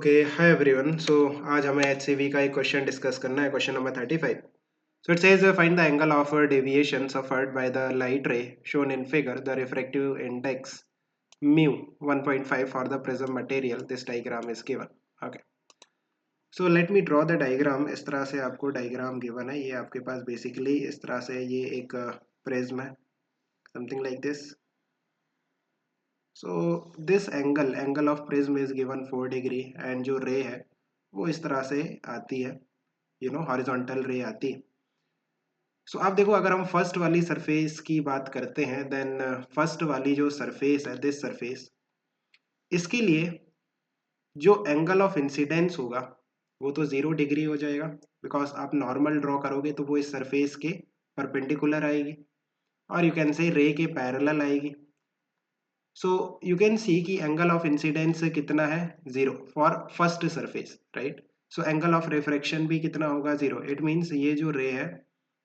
Okay hi everyone. सो आज हमें HCV का एक क्वेश्चन डिस्कस करना है, question number 35। So it says find the angle of deviation suffered by the light रे shown in figure the refractive index mu 1.5 for the prism material this diagram is given. Okay, so let me draw the diagram. इस तरह से आपको diagram given है। ये आपके पास basically इस तरह से ये एक प्रिज्म है, something like this. So this angle of prism is given 4 degree and जो रे है वो इस तरह से आती है, हॉरिजॉन्टल रे आती है। सो आप देखो, अगर हम फर्स्ट वाली सरफेस की बात करते हैं देन फर्स्ट वाली जो सरफेस है, दिस सरफेस, इसके लिए जो एंगल ऑफ इंसिडेंस होगा वो तो 0 डिग्री हो जाएगा, बिकॉज आप नॉर्मल ड्रॉ करोगे तो वो इस सरफेस के परपेंडिकुलर आएगी और यू कैन से रे के पैरेलल आएगी। सो यू कैन सी कि एंगल ऑफ इंसिडेंस कितना है, 0 for first surface, right. So angle of refraction भी कितना होगा, 0। इट मीन्स ये जो रे है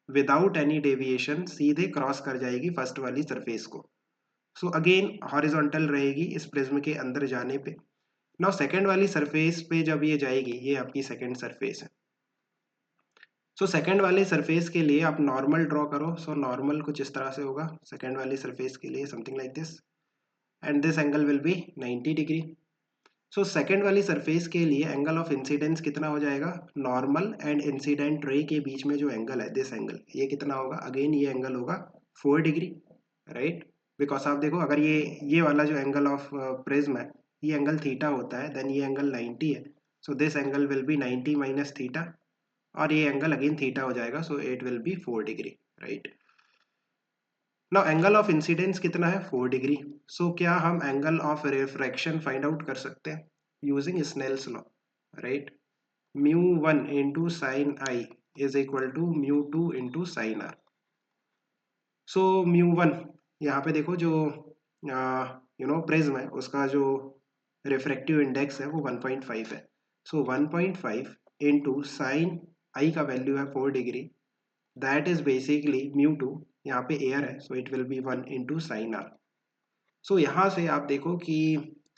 विदाउट एनी डेविएशन सीधे क्रॉस कर जाएगी फर्स्ट वाली सरफेस को। सो अगेन हॉरिजॉन्टल रहेगी इस प्रिज्म के अंदर जाने पे। नाउ सेकंड वाली सरफेस पे जब ये जाएगी, ये आपकी सेकंड सरफेस है। सो सेकंड वाले सरफेस के लिए आप नॉर्मल ड्रॉ करो। सो नॉर्मल कुछ इस तरह से होगा सेकंड वाली सरफेस के लिए, something like this, and this angle will be 90 degree. So second वाली सरफेस के लिए एंगल ऑफ इंसिडेंस कितना हो जाएगा, नॉर्मल एंड इंसिडेंट रे के बीच में जो एंगल है, दिस एंगल, ये कितना होगा, अगेन ये एंगल होगा 4 डिग्री, राइट। बिकॉज आप देखो, अगर ये वाला जो एंगल ऑफ प्रिज्म है ये एंगल थीटा होता है, देन ये एंगल 90 है। So this angle will be 90 minus theta, और ये एंगल अगेन थीटा हो जाएगा, so it will be 4 degree, right. Now angle of incidence कितना है, 4 डिग्री। सो क्या हम angle of refraction find out कर सकते हैं using Snell's law, right. Mu 1 into sine i is equal to mu 2 into sine are. So mu 1, यहाँ पे देखो जो प्रिज्म है उसका जो रिफ्रैक्टिव इंडेक्स है वो 1.5 है। सो 1.5 इंटू साइन आई का वैल्यू है 4 degree, that is basically mu 2, यहाँ पे एयर है, so it will be 1 into sine are. So यहाँ से आप देखो कि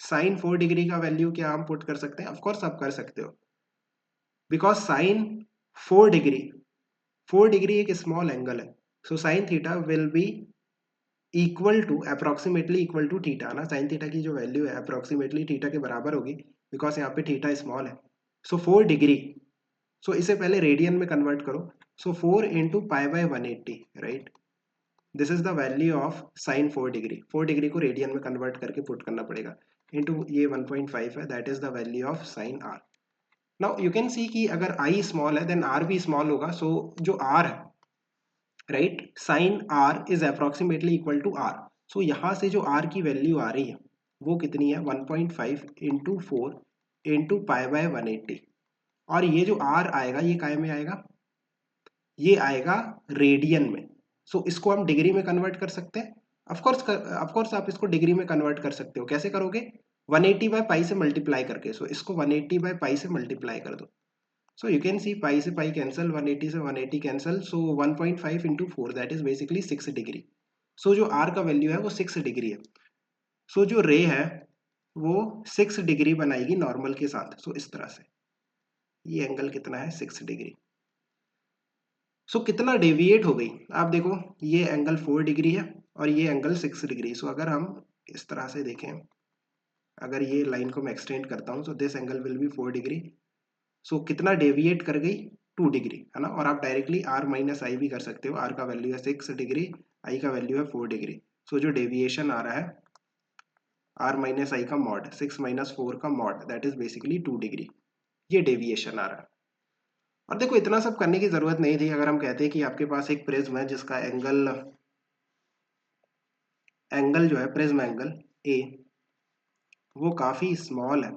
साइन 4 डिग्री का वैल्यू क्या हम पुट कर सकते हैं, ऑफकोर्स आप कर सकते हो, बिकॉज साइन 4 डिग्री एक स्मॉल एंगल है। So sine theta will be equal to approximately equal to theta ना, साइन थीटा की जो वैल्यू है अप्रोक्सीमेटली थीटा के बराबर होगी, बिकॉज यहाँ पे थीटा स्मॉल है। सो 4 डिग्री, सो इसे पहले रेडियन में कन्वर्ट करो। So 4 into pi by 180, right. This is the value of sine 4 degree. 4 degree को रेडियन में कन्वर्ट करके पुट करना पड़ेगा, इंटू ये 1.5 है, that is the value of sine R. Now you can see कि अगर आई स्मॉल है देन आर भी स्मॉल होगा। सो जो आर है, right, sine R is approximately equal to R. So यहाँ से जो आर की वैल्यू आ रही है वो कितनी है, 1.5 इंटू 4 इंटू पाई बाय 180। और ये जो आर आएगा ये काय में आएगा, ये आएगा रेडियन में। सो इसको हम डिग्री में कन्वर्ट कर सकते हैं। ऑफकोर्स आप इसको डिग्री में कन्वर्ट कर सकते हो। कैसे करोगे, 180 बाय पाई से मल्टीप्लाई करके। सो इसको 180 बाय पाई से मल्टीप्लाई कर दो। So you can see पाई से पाई कैंसिल, 180 से 180 cancel, so 1.5 into 4 that is basically 6 degree. So जो r का वैल्यू है वो 6 डिग्री है। सो जो रे है वो 6 डिग्री बनाएगी नॉर्मल के साथ। सो इस तरह से ये एंगल कितना है, 6 डिग्री। सो कितना डेविएट हो गई, आप देखो ये एंगल 4 डिग्री है और ये एंगल 6 डिग्री। सो अगर हम इस तरह से देखें, अगर ये लाइन को मैं एक्सटेंड करता हूँ, so this angle will be 4 degree. So कितना डेविएट कर गई, 2 डिग्री, है ना। और आप डायरेक्टली r माइनस आई भी कर सकते हो। r का वैल्यू है 6 डिग्री, i का वैल्यू है 4 डिग्री। सो जो डेविएशन आ रहा है r माइनस आई का मॉड, 6 माइनस 4 का mod, that is basically 2 degree, ये डेविएशन आ रहा है। और देखो इतना सब करने की जरूरत नहीं थी। अगर हम कहते हैं कि आपके पास एक प्रिज्म है जिसका एंगल जो है, प्रिज्म एंगल ए, वो काफी स्मॉल है,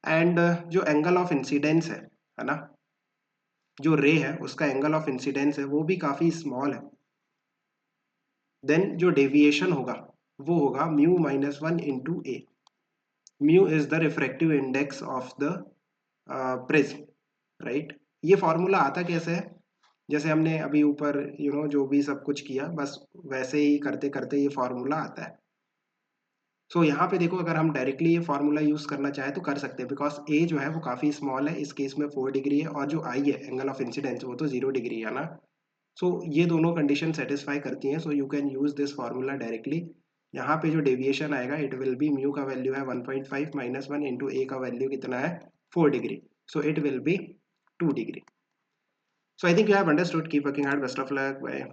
एंड जो एंगल ऑफ इंसिडेंस है ना, जो रे है उसका एंगल ऑफ इंसिडेंस है वो भी काफी स्मॉल है, देन जो डेविएशन होगा वो होगा mu minus 1 into A. Mu is the refractive index of the prism, right. ये फॉर्मूला आता कैसे है, जैसे हमने अभी ऊपर जो भी सब कुछ किया बस वैसे ही करते करते ये फॉर्मूला आता है। सो यहाँ पे देखो अगर हम डायरेक्टली ये फार्मूला यूज करना चाहे तो कर सकते हैं, बिकॉज ए जो है वो काफी स्मॉल है, इस केस में 4 डिग्री है, और जो आई है एंगल ऑफ इंसिडेंस वो तो 0 डिग्री है ना। सो ये दोनों कंडीशन सेटिस्फाई करती हैं, so you can use this formula directly. यहाँ पे जो डेविएशन आएगा इट विल बी म्यू का वैल्यू है 1.5 माइनस 1 इंटू ए का वैल्यू कितना है 4 degree, so it will be 2 degree. So I think you have understood, keep working hard, best of luck, bye.